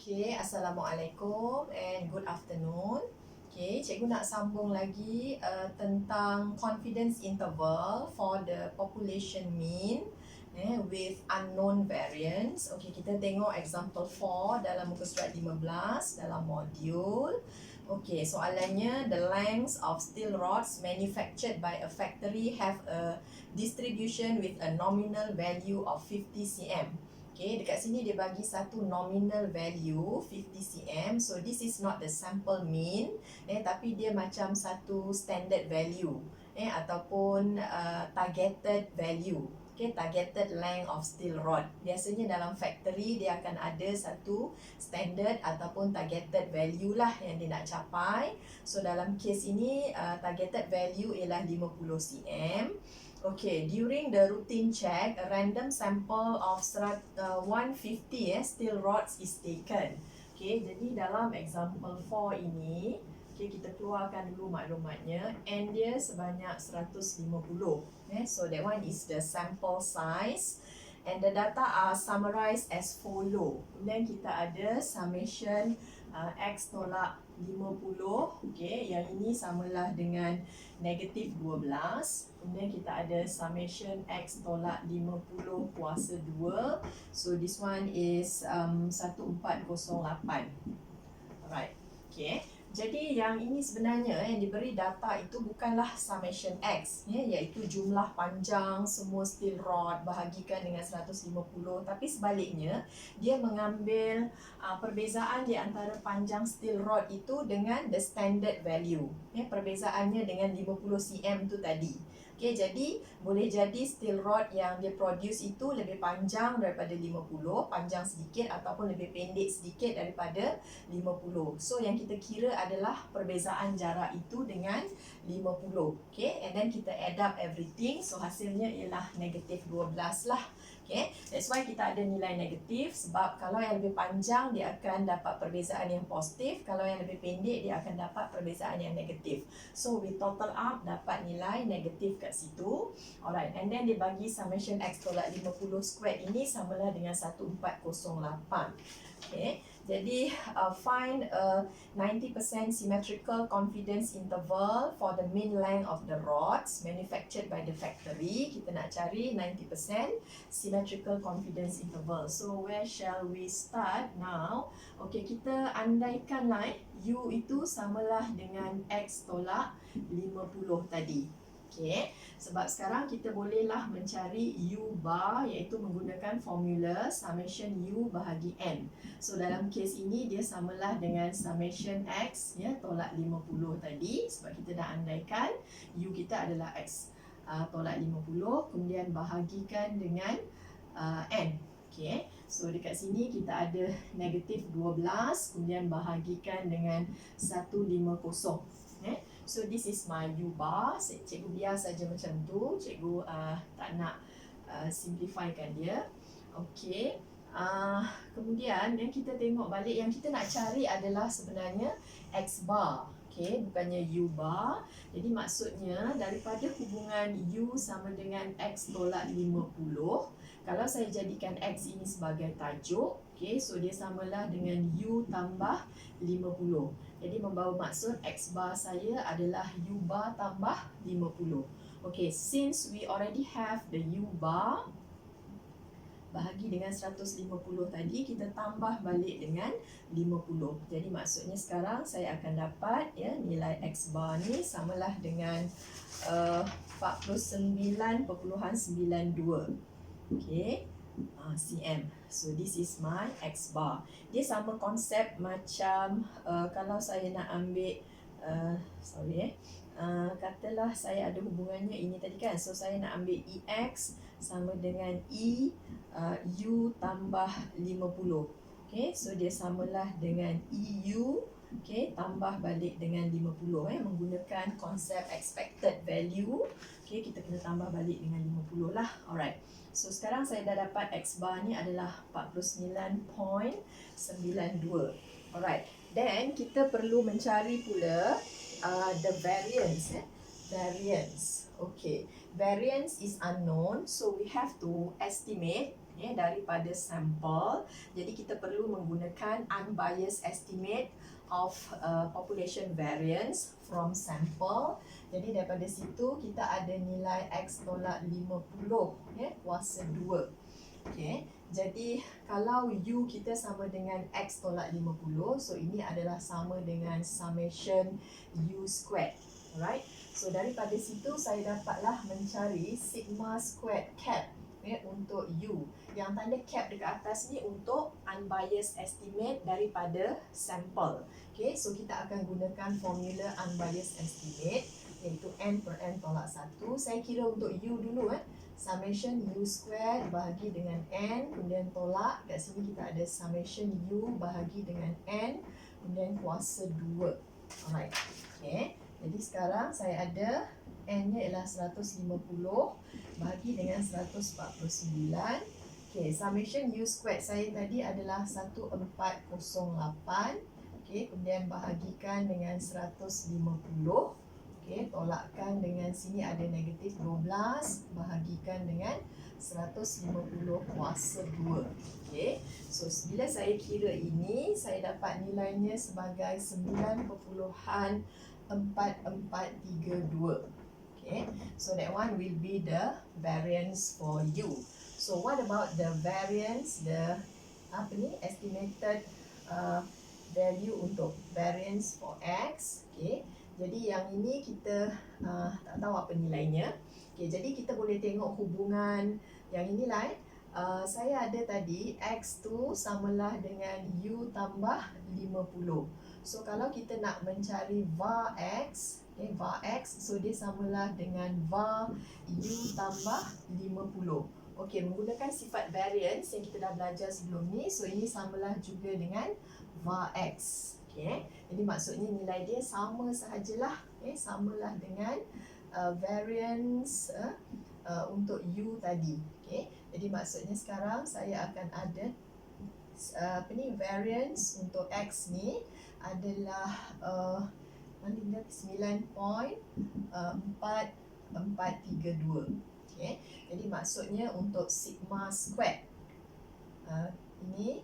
Okay, Assalamualaikum and good afternoon. Okay, cikgu nak sambung lagi tentang confidence interval for the population mean with unknown variance. Okay, kita tengok example 4 dalam muka surat 15 dalam modul. Okay, soalannya, the lengths of steel rods manufactured by a factory have a distribution with a nominal value of 50 cm. Okay, dekat sini dia bagi satu nominal value 50 cm. So this is not the sample mean, tapi dia macam satu standard value, ataupun targeted value. Okay, targeted length of steel rod. Biasanya dalam factory dia akan ada satu standard ataupun targeted value lah yang dia nak capai. So dalam case ini targeted value ialah 50 cm. Okay, during the routine check, a random sample of 150 steel rods is taken. Okay, jadi dalam example 4 ini, okay, kita keluarkan dulu maklumatnya. N dia sebanyak 150. So that one is the sample size. And the data are summarized as follow. Kemudian kita ada summation X tolak 50. Okay, yang ini samalah dengan negatif 12. Kemudian kita ada summation X tolak 50 kuasa 2. So this one is 1408. Alright, okay. Jadi yang ini sebenarnya yang diberi data itu bukanlah summation X, iaitu jumlah panjang semua steel rod bahagikan dengan 150, tapi sebaliknya dia mengambil perbezaan di antara panjang steel rod itu dengan the standard value. Perbezaannya dengan 50 cm tu tadi. Okay, jadi boleh jadi steel rod yang dia produce itu lebih panjang daripada 50, panjang sedikit, ataupun lebih pendek sedikit daripada 50. So yang kita kira adalah perbezaan jarak itu dengan 50. Okay, and then kita add up everything. So hasilnya ialah negatif 12 lah. Okay, that's why kita ada nilai negatif, sebab kalau yang lebih panjang dia akan dapat perbezaan yang positif, kalau yang lebih pendek dia akan dapat perbezaan yang negatif. So we total up dapat nilai negatif kat situ. Alright, and then dia bagi summation X tolak 50 squared ini samalah dengan 1408. Okay, jadi find a 90% symmetrical confidence interval for the mean length of the rods manufactured by the factory. Kita nak cari 90% symmetrical confidence interval. So where shall we start now? Okay, kita andaikanlah U itu samalah dengan X tolak 50 tadi. Okay, sebab sekarang kita bolehlah mencari U bar, iaitu menggunakan formula summation U bahagi N. So dalam kes ini dia samalah dengan summation X tolak 50 tadi, sebab kita dah andaikan U kita adalah X tolak 50, kemudian bahagikan dengan N. Okay, so dekat sini kita ada negatif 12, kemudian bahagikan dengan 150. So this is my U bar. Cikgu biar saja macam tu. Cikgu tak nak simplifykan dia. Okay. Kemudian yang kita tengok balik, yang kita nak cari adalah sebenarnya X bar. Okay, bukannya U bar. Jadi maksudnya daripada hubungan U sama dengan X tolak 50, kalau saya jadikan X ini sebagai tajuk, okay, so dia samalah dengan U tambah 50. Jadi membawa maksud X bar saya adalah U bar tambah 50. Okay, since we already have the U bar bahagi dengan 150 tadi, kita tambah balik dengan 50. Jadi maksudnya sekarang saya akan dapat nilai X bar ni samalah dengan 49.92. Okay, cm. So this is my X bar. Dia sama konsep macam kalau saya nak ambil katalah saya ada hubungannya ini tadi kan. So saya nak ambil EX sama dengan U tambah 50. Okay, so dia samalah dengan EU, okay, tambah balik dengan 50 menggunakan konsep expected value. Okay, kita kena tambah balik dengan 50 lah. Alright, so sekarang saya dah dapat X bar ni adalah 49.92. Alright, then kita perlu mencari pula the variance. Variance. Okay, variance is unknown, so we have to estimate daripada sampel. Jadi kita perlu menggunakan unbiased estimate of population variance from sample. Jadi daripada situ kita ada nilai X tolak 50 kuasa 2. Okay. Jadi kalau U kita sama dengan X tolak 50, so ini adalah sama dengan summation U squared. Alright. So daripada situ saya dapatlah mencari sigma squared cap untuk U. Yang tanda cap dekat atas ni untuk unbiased estimate daripada sampel. Okay, so kita akan gunakan formula unbiased estimate iaitu N per N tolak 1. Saya kira untuk U dulu summation U squared bahagi dengan N, kemudian tolak. Kat sini kita ada summation U bahagi dengan N, kemudian kuasa 2. Alright. Okay. Jadi sekarang saya ada N-nya ialah 150 bahagi dengan 149. Okay, summation U squared saya tadi adalah 1408. Okay, kemudian bahagikan dengan 150. Okay, tolakkan dengan sini ada negatif 12 bahagikan dengan 150 kuasa 2. Okay, so bila saya kira ini, saya dapat nilainya sebagai 9.4432. Okay, so that one will be the variance for U. So what about the variance, the estimated value untuk variance for X? Okay, jadi yang ini kita tak tahu apa nilainya. Okay, jadi kita boleh tengok hubungan yang inilah. Saya ada tadi X tu samalah dengan U tambah 50. So kalau kita nak mencari var X, var X, so dia samalah dengan var U tambah 50. Okey, menggunakan sifat variance yang kita dah belajar sebelum ni, so ini samalah juga dengan var X. Okay. Jadi maksudnya nilai dia sama sahajalah, samalah dengan variance untuk U tadi. Okay. Jadi maksudnya sekarang saya akan ada variance untuk X ni adalah 9.4432. Okay. Jadi maksudnya untuk sigma squared ini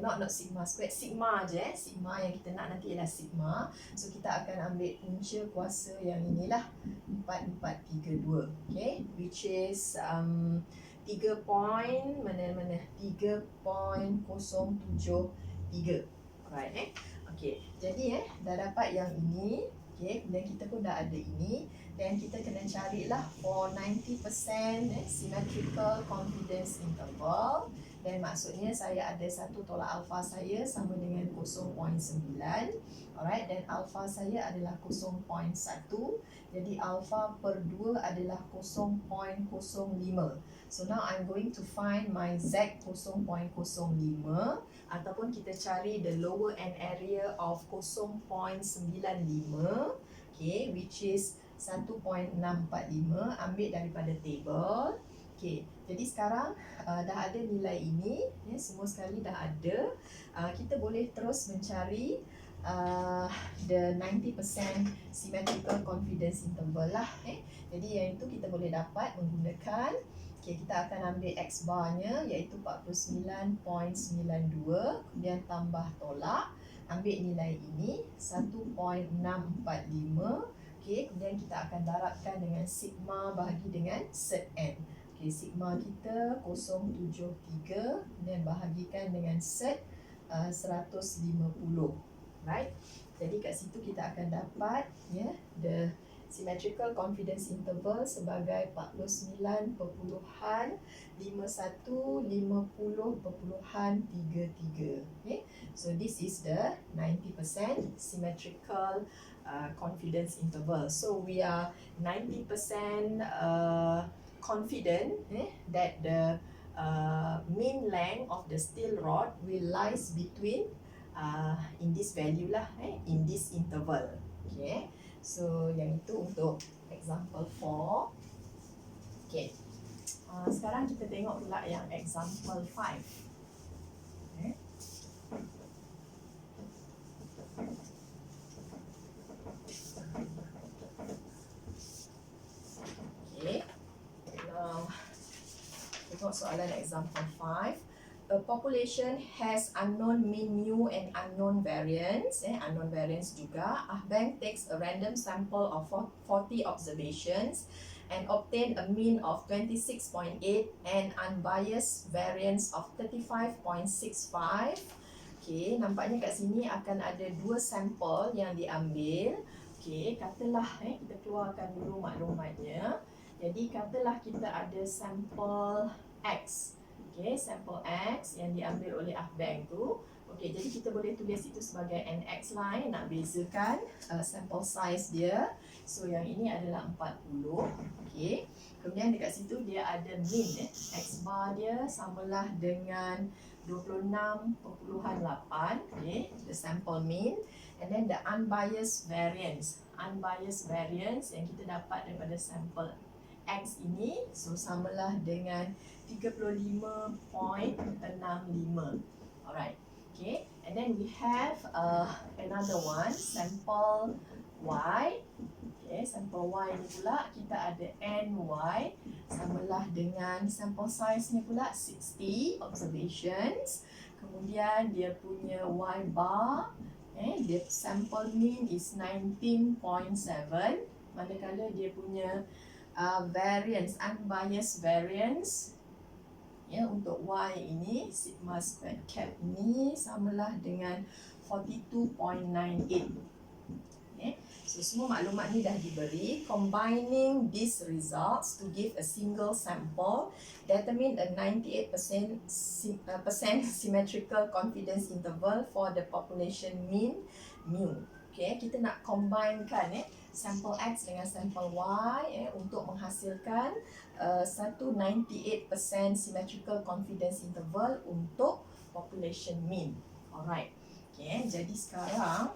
not sigma squared, sigma je, sigma yang kita nak nanti ialah sigma. So kita akan ambil punca kuasa yang inilah 4432. Okay, which is 3.073. Alright. Okay, jadi dah dapat yang ini. Okay, kemudian kita pun dah ada ini. Dan kita kena carilah for 90% symmetrical confidence interval. Dan maksudnya saya ada 1 tolak alfa saya sama dengan 0.9. Alright, dan alfa saya adalah 0.1. Jadi alfa per 2 adalah 0.05. So now I'm going to find my Z 0.05 ataupun kita cari the lower end area of 0.95, okay, which is 1.645. Ambil daripada table. Okay, jadi sekarang dah ada nilai ini, semua sekali dah ada. Kita boleh terus mencari the 90% symmetrical confidence interval lah. Jadi yang itu kita boleh dapat menggunakan, okay, kita akan ambil X bar-nya iaitu 49.92, kemudian tambah tolak, ambil nilai ini 1.645. Okay, kemudian kita akan darabkan dengan sigma bahagi dengan set N. Okay, sigma kita 0.73 dan bahagikan dengan set 150. Right? Jadi kat situ kita akan dapat the symmetrical confidence interval sebagai 49.51 50.33. Okay? So this is the 90% symmetrical confidence interval. So we are 90% confident that the mean length of the steel rod will lies between in this value lah, in this interval. Okay, so yang itu untuk example 4. Okay, sekarang kita tengok pula yang example 5. Okay. Tengok soalan soalan example 5. A population has unknown mean mu and unknown variance. Unknown variance juga. Ahbeng takes a random sample of 40 observations and obtain a mean of 26.8 and unbiased variance of 35.65. Okay, nampaknya kat sini akan ada dua sampel yang diambil. Okay, katalah kita keluarkan dulu maklumatnya. Jadi katalah kita ada sampel X. Okay, sampel X yang diambil oleh Ahbeng tu. Okay, jadi kita boleh tulis itu sebagai NX line, nak bezakan sampel size dia. So yang ini adalah 40. Okay, kemudian dekat situ dia ada mean. X bar dia samalah dengan 26.8. Okay, the sample mean. And then the unbiased variance. Unbiased variance yang kita dapat daripada sampel X ini, so samalah dengan 35.65. Alright, okay. And then we have another one, sample Y. Okay, sample Y ni pula kita ada NY samalah dengan sample size ni pula 60 observations. Kemudian dia punya Y bar, dia sample mean is 19.7, manakala dia punya variance, unbiased variance untuk Y ini, sigma squared cap ini samalah dengan 42.98. So semua maklumat ni dah diberi. Combining these results to give a single sample, determine a 98% symmetrical confidence interval for the population mean mu. Okay, kita nak combinekan sampel X dengan sampel Y untuk menghasilkan satu 98% symmetrical confidence interval untuk population mean. Alright. Okay, jadi sekarang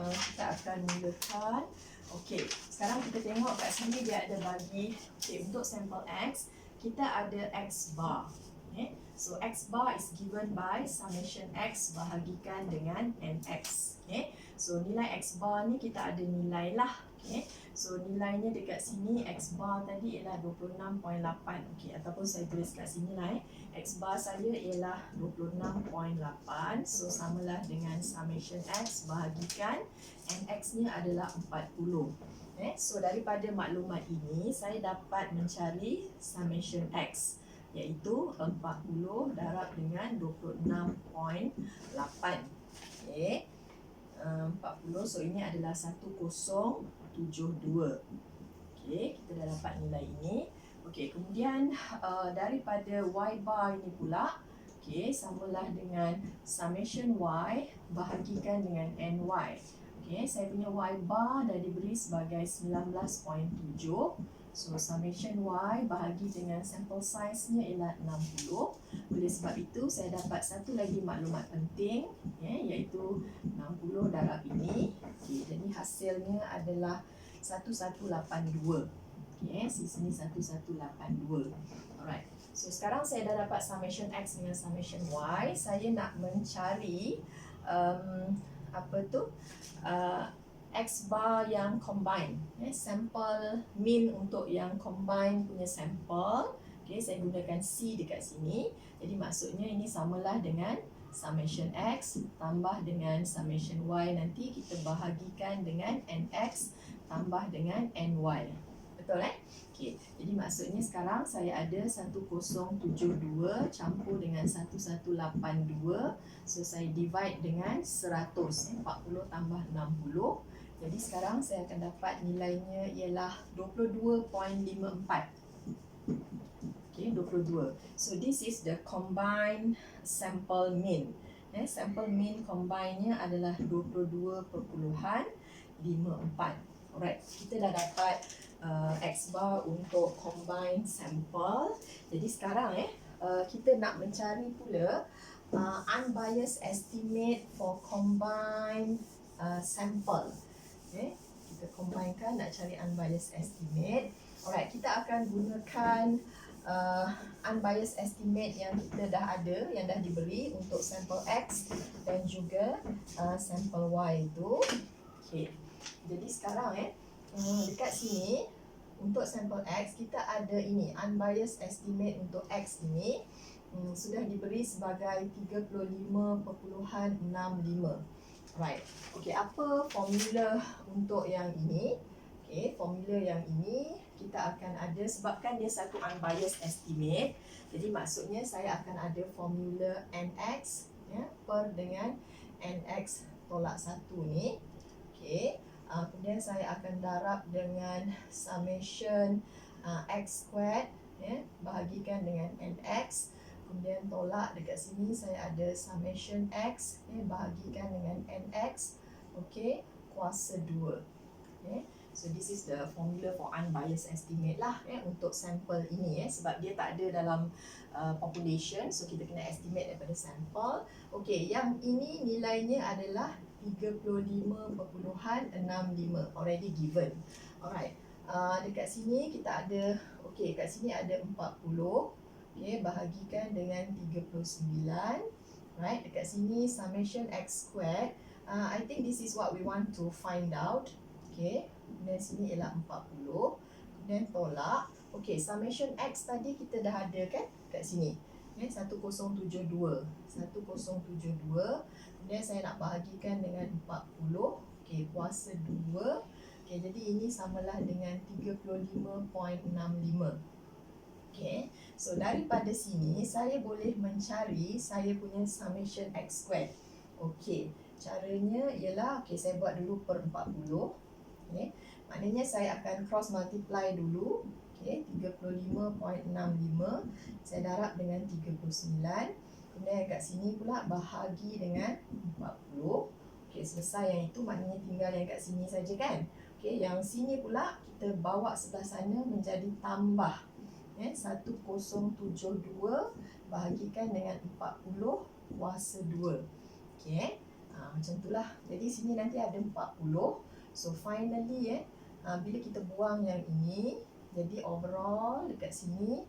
kita akan mulakan. Okay, sekarang kita tengok kat sini dia ada bagi, untuk sampel X kita ada X bar. Okay, so X bar is given by summation X bahagikan dengan NX. Okay, so nilai X bar ni kita ada nilai lah. Okay, so nilainya dekat sini X bar tadi ialah 26.8. Okay, ataupun saya tulis kat sini lah X bar saya ialah 26.8. So samalah dengan summation X bahagikan NX nya adalah 40. So daripada maklumat ini saya dapat mencari summation X, iaitu 40 darab dengan 26.8. Okay, 40, so ini adalah 1072. Okay, kita dah dapat nilai ini. Okay, kemudian daripada Y bar ini pula, okay, samalah dengan summation Y bahagikan dengan NY. Okay, saya punya Y bar dah diberi sebagai 19.7. So summation Y bahagi dengan sample size-nya ialah 60. Oleh sebab itu saya dapat satu lagi maklumat penting, iaitu 60 darab ini. Okay, jadi hasilnya adalah 1182. Okay, sini 1182. Alright. So sekarang saya dah dapat summation X dengan summation Y. Saya nak mencari X bar yang combine, sampel mean untuk yang combine punya sampel. Okay, saya gunakan C dekat sini. Jadi maksudnya ini samalah dengan summation X tambah dengan summation Y, nanti kita bahagikan dengan NX tambah dengan NY. Betul Okay, jadi maksudnya sekarang saya ada 1072 campur dengan 1182. So saya divide dengan 100, 40 tambah 60. Jadi sekarang saya akan dapat nilainya ialah 22.54. Okay, 22. So this is the combined sample mean. Sample mean combine-nya adalah 22.54. Alright, kita dah dapat X bar untuk combine sample. Jadi sekarang kita nak mencari pula unbiased estimate for combined sample. Okay, kita combinekan, nak cari unbiased estimate. Alright, kita akan gunakan unbiased estimate yang kita dah ada, yang dah diberi untuk sampel X dan juga sampel Y itu. Okay, jadi sekarang dekat sini untuk sampel X kita ada ini unbiased estimate untuk X ini sudah diberi sebagai 35.65. Right. Okey, apa formula untuk yang ini? Okey, formula yang ini kita akan ada sebabkan dia satu unbiased estimate. Jadi maksudnya saya akan ada formula NX ya per dengan NX tolak 1 ni. Okey. Kemudian saya akan darab dengan summation X squared ya bahagikan dengan NX. Kemudian tolak dekat sini saya ada summation X ya, bahagikan dengan NX. Okey, kuasa 2. Okay. So this is the formula for unbiased estimate lah untuk sampel ini sebab dia tak ada dalam population, so kita kena estimate daripada sampel. Okey, yang ini nilainya adalah 35.65 already given. Alright. Dekat sini kita ada kat sini ada 40. Okey, bahagikan dengan 39. Right, dekat sini summation X squared. I think this is what we want to find out. Okey, dan sini ialah 40. Kemudian tolak. Okey, summation X tadi kita dah ada kan kat sini. 1072. 1072. Kemudian saya nak bahagikan dengan 40. Okey, kuasa 2. Okey, jadi ini samalah dengan 35.65. Okey, so daripada sini saya boleh mencari saya punya summation X squared. Okey, caranya ialah saya buat dulu per 40. Okey, maknanya saya akan cross multiply dulu. Okey, 35.65 saya darab dengan 39. Kemudian kat sini pula bahagi dengan 40. Okey, selesai yang itu, maknanya tinggal yang kat sini saja kan. Okey, yang sini pula kita bawa sebelah sana menjadi tambah 1072 bahagikan dengan 40 kuasa 2. Okey, macam itulah. Jadi sini nanti ada 40. So finally bila kita buang yang ini, jadi overall dekat sini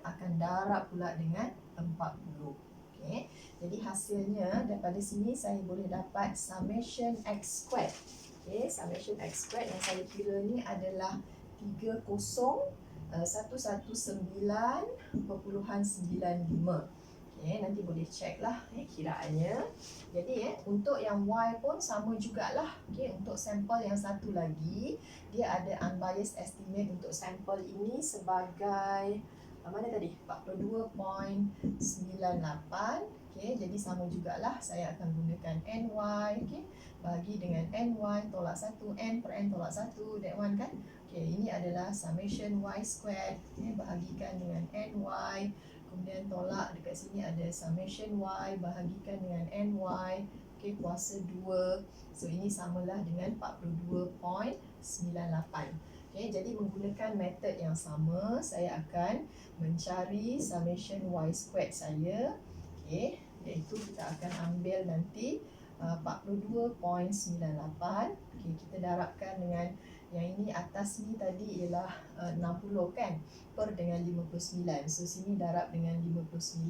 akan darab pula dengan 40. Okey, jadi hasilnya daripada sini saya boleh dapat summation X squared. Okey, summation X squared yang saya kira ni adalah 30.119.95. Okey, nanti boleh check lah kiraannya. Jadi untuk yang Y pun sama jugalah. Okey, untuk sampel yang satu lagi dia ada unbiased estimate untuk sampel ini sebagai mana tadi? 42.98. Okey, jadi sama jugalah. Saya akan gunakan NY. Okey, bagi dengan NY tolak 1, N per N tolak 1, that one kan. Okey, ini adalah summation Y squared bahagikan dengan NY. Kemudian tolak dekat sini ada summation Y bahagikan dengan NY. Okey, kuasa 2. So ini samalah dengan 42.98. Okey, jadi menggunakan method yang sama, saya akan mencari summation Y squared saya. Okey, iaitu kita akan ambil nanti 42.98. Okey, kita darabkan dengan yang ini atas ni tadi ialah 60 kan, per dengan 59. So sini darab dengan 59,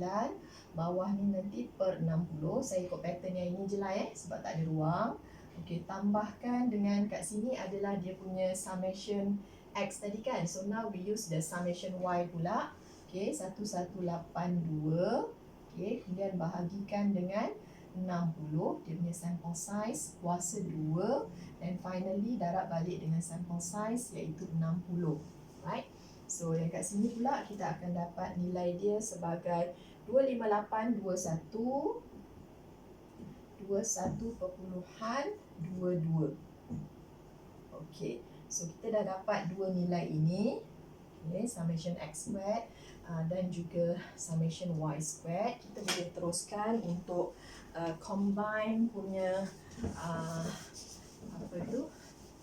bawah ni nanti per 60. Saya ikut pattern yang ini je lah sebab tak ada ruang. Okey, tambahkan dengan kat sini adalah dia punya summation X tadi kan. So now we use the summation Y pula. Okey, 1182. Okey, kemudian bahagikan dengan 60, dia punya sample size kuasa 2, dan finally darab balik dengan sample size iaitu 60. Right, so yang kat sini pula kita akan dapat nilai dia sebagai 25821 21.22. Okey, so kita dah dapat dua nilai ini. Okay, summation X squared dan juga summation Y squared. Kita boleh teruskan untuk combine punya apa tu,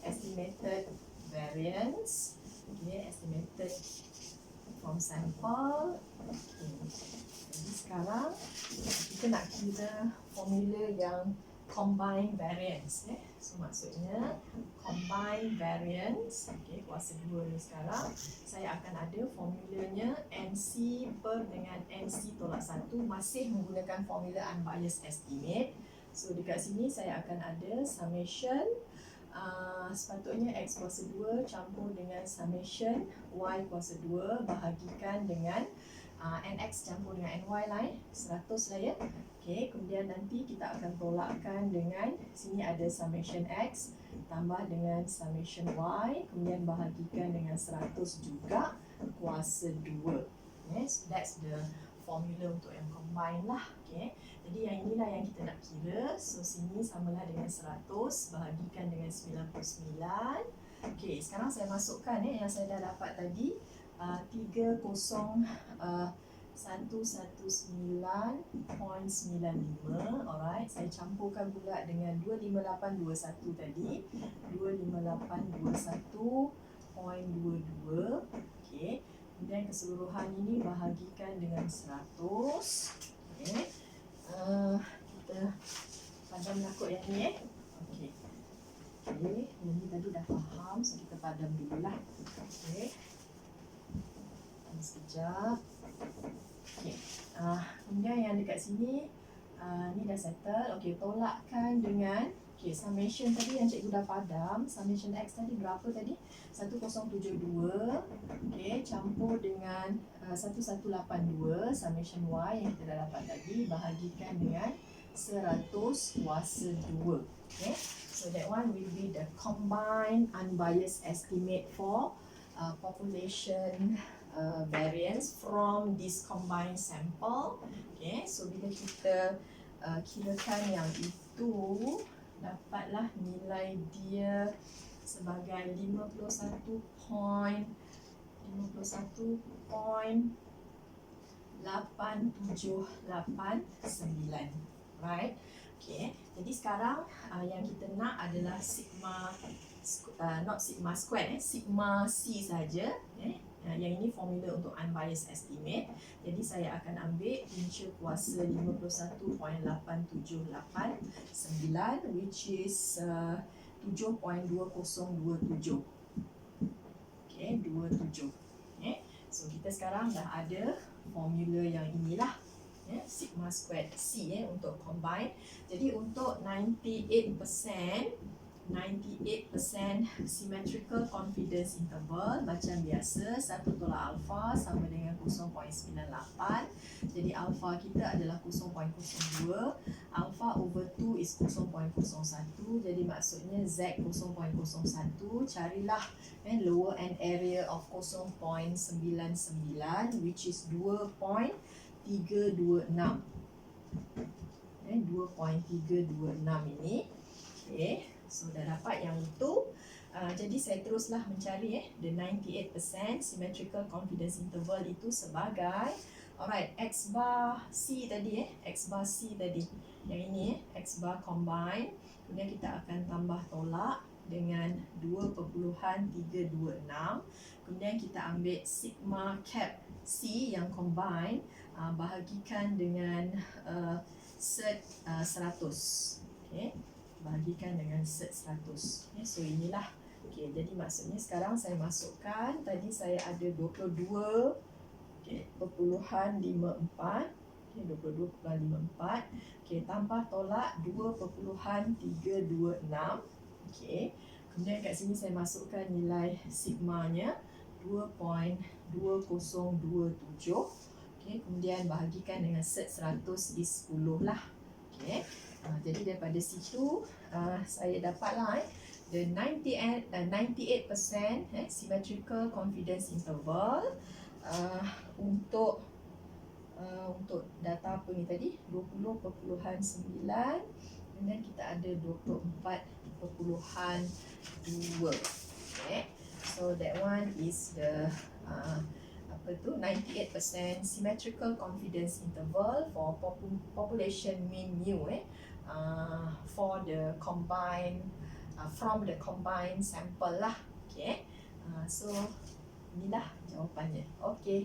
estimated variance. Okay, estimated from sample. Okay. Jadi sekarang kita nak kira formula yang combine variance. So maksudnya combine variance, okay, kuasa 2 ni sekarang saya akan ada formulanya NC per dengan NC tolak 1, masih menggunakan formula unbiased estimate. So dekat sini saya akan ada summation sepatutnya X kuasa 2 campur dengan summation Y kuasa 2 bahagikan dengan NX campur dengan NY lah 100 lah ya. Okay, kemudian nanti kita akan tolakkan dengan sini ada summation X tambah dengan summation Y, kemudian bahagikan dengan 100 juga kuasa 2. Yes, that's the formula untuk yang combine lah. Okay, jadi yang inilah yang kita nak kira. So sini samalah dengan 100 bahagikan dengan 99. Okay, sekarang saya masukkan yang saya dah dapat tadi 119.95. Alright, saya campurkan pula dengan 25821 tadi. 25821.22. Okey. Kemudian keseluruhan ini bahagikan dengan 100. Okey. Kita padamlah kot yang ni Okey. Okey, yang ni tadi dah faham, so kita padam dululah. Okey. Sekejap. Okay. Kemudian yang dekat sini ni dah settle. Okey, tolakkan dengan summation tadi yang cikgu dah padam. Summation X tadi berapa tadi? 1072. Okey, campur dengan 1182 summation Y yang kita dah dapat tadi bahagikan dengan 100 kuasa 2. Okay. So that one will be the combined unbiased estimate for population variance from this combined sample. Okay, so bila kita kirakan yang itu, dapatlah nilai dia sebagai 51.8789. Right? Okay, jadi sekarang yang kita nak adalah sigma, not sigma square, sigma C saja. Yang ini formula untuk unbiased estimate. Jadi saya akan ambil punca kuasa 51.8789 which is 7.2027. Okay, 27. Okay. So kita sekarang dah ada formula yang inilah. Sigma squared C untuk combine. Jadi untuk 98% symmetrical confidence interval macam biasa 1 tolak alpha sama dengan 0.98. Jadi alpha kita adalah 0.02, alpha over 2 is 0.01. Jadi maksudnya Z 0.01. Carilah lower end area of 0.99 which is 2.326. 2.326 ini. Okay. So dah dapat yang itu. Jadi saya teruslah mencari the 98% symmetrical confidence interval itu sebagai alright, X bar C tadi X bar C tadi. Yang ini X bar combine. Kemudian kita akan tambah tolak dengan 2.326. Kemudian kita ambil sigma cap C yang combine, bahagikan dengan set 100. Okay. Bahagikan dengan set 100. Okay, so inilah. Okay, jadi maksudnya sekarang saya masukkan, tadi saya ada 22.54. Okay, 22.54. Okay, tambah tolak 2.326. Okay, kemudian kat sini saya masukkan nilai sigmanya 2.2027. Okay, kemudian bahagikan dengan set 100 is 10 lah. Okay. Jadi daripada situ saya dapatlah the 98% symmetrical confidence interval untuk data apa ni tadi 20.9, kemudian kita ada 24.2. Okay. So that one is the 98% symmetrical confidence interval for population mean mu for the combined from the combined sample lah. Okay. So inilah jawapannya. Okay.